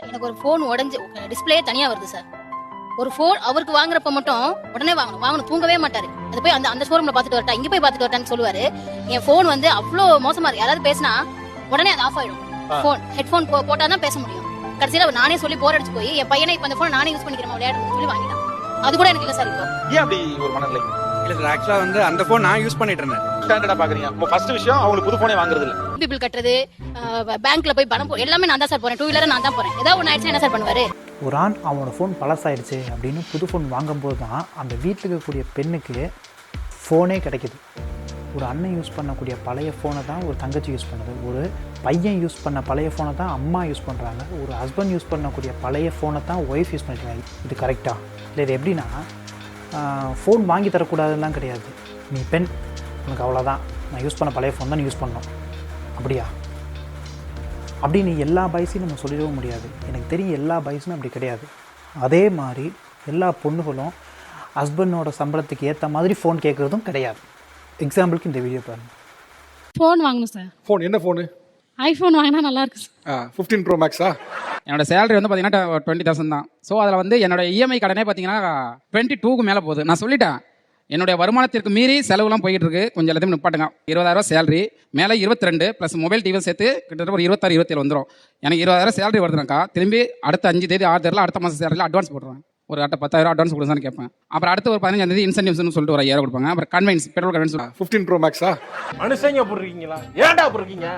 எனக்கு ஒரு ஃபோன் உடஞ்சி டிஸ்பிளே தனியா வருது சார். ஒரு ஃபோன் அவருக்கு வாங்குறப்ப மட்டும் உடனே வாங்கணும் தூங்கவே மாட்டாரு. அது போய் அந்த ஷோரூம்ல பாத்துட்டு வரட்டா, இங்க போய் பாத்துட்டு வரட்டான்னு சொல்லுவாரு. என் ஃபோன் வந்து அவ்வளோ மோசமா இருக்கு. யாராவது பேசினா உடனே அது ஆஃப் ஆயிடும். ஹெட்ஃபோன் போட்டாதான் பேச முடியும். கடைசியில நானே சொல்லி போர் அடிச்சு போய் என் பையனை இப்ப அந்த போன் நானே யூஸ் பண்ணிக்கிறேன் விளையாடுறதுன்னு சொல்லி வாங்கிட்டான். அது கூட எனக்கு இல்ல சார். இப்போ ஏன் அப்படி ஒரு மனநிலை? இல்ல சார், ஆக்சுவலா வந்து அந்த போன் நான் யூஸ் பண்ணிட்டு இருந்தேன். ஸ்டாண்டர்டா பாக்குறீங்க. உங்க ஃபர்ஸ்ட் விஷயம் அவங்களுக்கு புது போனே வாங்குறது இல்ல. பீப்பிள் கட்டுறது, பேங்க்ல போய் பணம் எல்லாமே நான் தான் சார் போறேன். 2 வீலர் நான் தான் போறேன். ஏதாவது ஒன்று ஆயிடுச்சு என்ன சார் பண்ணுவாரு? ஒரு ஆண் அவனோட ஃபோன் பழசாயிடுச்சு அப்படின்னு புது ஃபோன் வாங்கும்போது தான் அந்த வீட்டில் இருக்கக்கூடிய பெண்ணுக்கு ஃபோனே கிடைக்கிது. ஒரு அண்ணன் யூஸ் பண்ணக்கூடிய பழைய ஃபோனை தான் ஒரு தங்கச்சி யூஸ் பண்ணுது. ஒரு பையன் யூஸ் பண்ண பழைய ஃபோனை தான் அம்மா யூஸ் பண்ணுறாங்க. ஒரு ஹஸ்பண்ட் யூஸ் பண்ணக்கூடிய பழைய ஃபோனை தான் ஒய்ஃப் யூஸ் பண்ணிட்டுருக்காங்க. இது கரெக்டாக இல்லை? இது எப்படின்னா, ஃபோன் வாங்கி தரக்கூடாதுலாம் கிடையாது. நீ பெண், உனக்கு அவ்வளோதான், நான் யூஸ் பண்ண பழைய ஃபோன் தான் நீ யூஸ் பண்ணணும். அப்படியா? அப்படின்னு எல்லா பாய்ஸையும் நம்ம சொல்லிடவும் முடியாது. எனக்கு தெரியும் எல்லா பாய்ஸும் அப்படி கிடையாது. அதே மாதிரி எல்லா பொண்ணுகளும் ஹஸ்பண்டோட சம்பளத்துக்கு ஏற்ற மாதிரி ஃபோன் கேட்குறதும் கிடையாது. எக்ஸாம்பிளுக்கு இந்த வீடியோ பாருங்கள். ஃபோன் வாங்கணும் சார். ஃபோன் என்ன ஃபோனு? ஐஃபோன் வாங்கினா நல்லா இருக்கு சார். 15 Pro Max-ஆ? என்னோட சேலரி வந்து பார்த்தீங்கன்னா 20,000 தான். ஸோ அதில் வந்து என்னோட இஎம்ஐ கடனே பார்த்தீங்கன்னா 22க்கு மேலே போகுது. நான் சொல்லிட்டேன், என்னுடைய வருமானத்திற்கு மீறி செலவுலாம் போயிட்டு இருக்கு, கொஞ்சம் எல்லாத்தையும் நிப்பாட்டுங்க. 20,000 சேலரி மேலே 22 ப்ளஸ் மொபைல் டிவி சேர்த்து கிட்டத்தட்ட ஒரு 26, 27 வந்துடும். எனக்கு 20,000 சேலரி வருதுனாக்கா திரும்பி அடுத்த 5 தேதி 6 தேதியில் அடுத்த மாதம் சேலரியில் அட்வான்ஸ் போடுறேன். ஒரு 10,000 அட்வான்ஸ் கொடுத்தான்னு கேட்பேன். அப்புறம் அடுத்த ஒரு 15ஆம் தேதி இன்சென்டிவ்ஸ்னு சொல்லிட்டு ஒரு 5000 கொடுப்பாங்க. அப்புறம் கன்வென்ஸ் பெட்ரோல் கன்வென்ஸ் 15 Pro Max-ஆ? மனுஷங்க அப்படி இருக்கீங்களா? ஏன்டா அப்படி இருக்கீங்க?